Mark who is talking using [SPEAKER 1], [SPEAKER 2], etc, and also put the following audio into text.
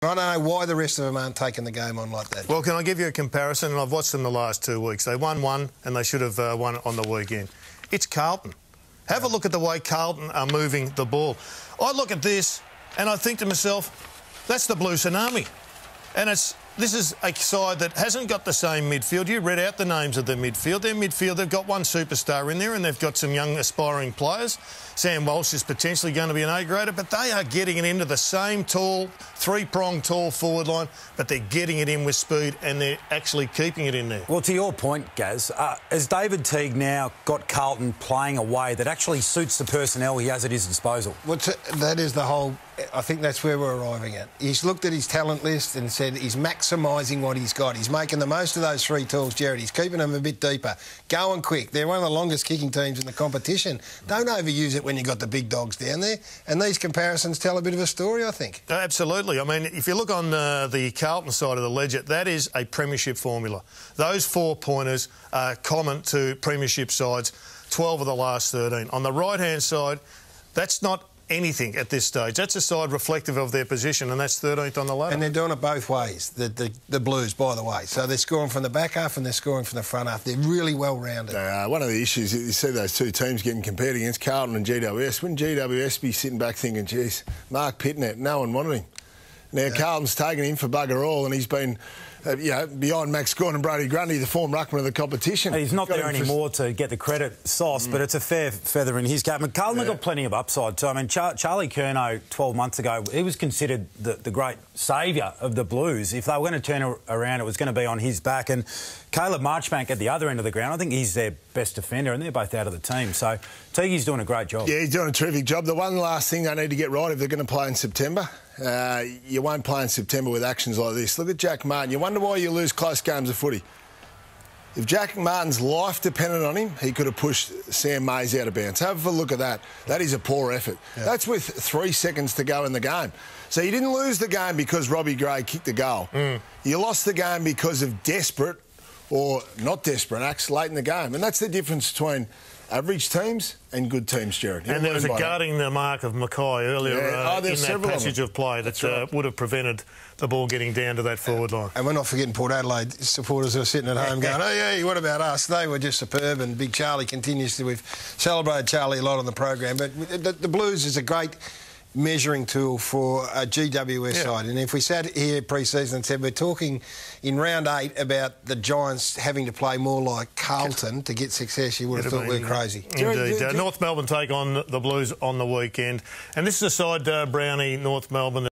[SPEAKER 1] I don't know why the rest of them aren't taking the game on like that.
[SPEAKER 2] Well, can I give you a comparison? And I've watched them the last 2 weeks. They won one and they should have won on the weekend. It's Carlton. Have a look at the way Carlton are moving the ball. I look at this and I think to myself, that's the Blue Tsunami. And this is a side that hasn't got the same midfield. You read out the names of the midfield. Their midfield, they've got one superstar in there and they've got some young aspiring players. Sam Walsh is potentially going to be an A-grader, but they are getting it into the same tall, three-pronged tall forward line, but they're getting it in with speed and they're actually keeping it in there.
[SPEAKER 3] Well, to your point, Gaz, has David Teague now got Carlton playing a way that actually suits the personnel he has at his disposal?
[SPEAKER 1] Well, that is the whole... I think that's where we're arriving at. He's looked at his talent list and said he's maximising what he's got. He's making the most of those three tools, Jared. He's keeping them a bit deeper. Going quick. They're one of the longest kicking teams in the competition. Don't overuse it when you've got the big dogs down there. And these comparisons tell a bit of a story, I think.
[SPEAKER 2] Absolutely. I mean, if you look on the Carlton side of the ledger, that is a premiership formula. Those 4-pointers are common to premiership sides, 12 of the last 13. On the right-hand side, that's not anything at this stage. That's a side reflective of their position, and that's 13th on the ladder.
[SPEAKER 1] And they're doing it both ways, the Blues, by the way. So they're scoring from the back half and they're scoring from the front half. They're really well-rounded.
[SPEAKER 4] One of the issues, you see those two teams getting compared against, Carlton and GWS. Wouldn't GWS be sitting back thinking, geez, Mark Pitnet, no one wanted him. Now, Carlton's taken him for bugger all, and he's been, beyond Max Gawn and Brody Grundy, the form ruckman of the competition.
[SPEAKER 3] He's not there anymore to get the credit, Sauce, but it's a fair feather in his cap. And Carlton have got plenty of upside too. I mean, Charlie Curnow, 12 months ago, he was considered the great saviour of the Blues. If they were going to turn around, it was going to be on his back. And Caleb Marchbank at the other end of the ground, I think he's their best defender, and they're both out of the team. So Teague's doing a great job.
[SPEAKER 4] Yeah, he's doing a terrific job. The one last thing they need to get right if they're going to play in September, you won't play in September with actions like this. Look at Jack Martin. You wonder why you lose close games of footy. If Jack Martin's life depended on him, he could have pushed Sam Mays out of bounds. Have a look at that. That is a poor effort. Yeah. That's with 3 seconds to go in the game. So you didn't lose the game because Robbie Gray kicked a goal. You lost the game because of desperate or not desperate acts late in the game. And that's the difference between average teams and good teams, Jared.
[SPEAKER 2] And there was a guarding the mark of Mackay earlier in that passage of play that would have prevented the ball getting down to that forward line.
[SPEAKER 1] And we're not forgetting Port Adelaide supporters who are sitting at home going, oh, yeah, what about us? They were just superb, and Big Charlie continues to... We've celebrated Charlie a lot on the program, but the Blues is a great measuring tool for a GWS side. And if we sat here pre-season and said we're talking in round 8 about the Giants having to play more like Carlton to get success, you would have thought we're crazy.
[SPEAKER 2] Indeed. North Melbourne take on the Blues on the weekend. And this is a side, Brownie, North Melbourne,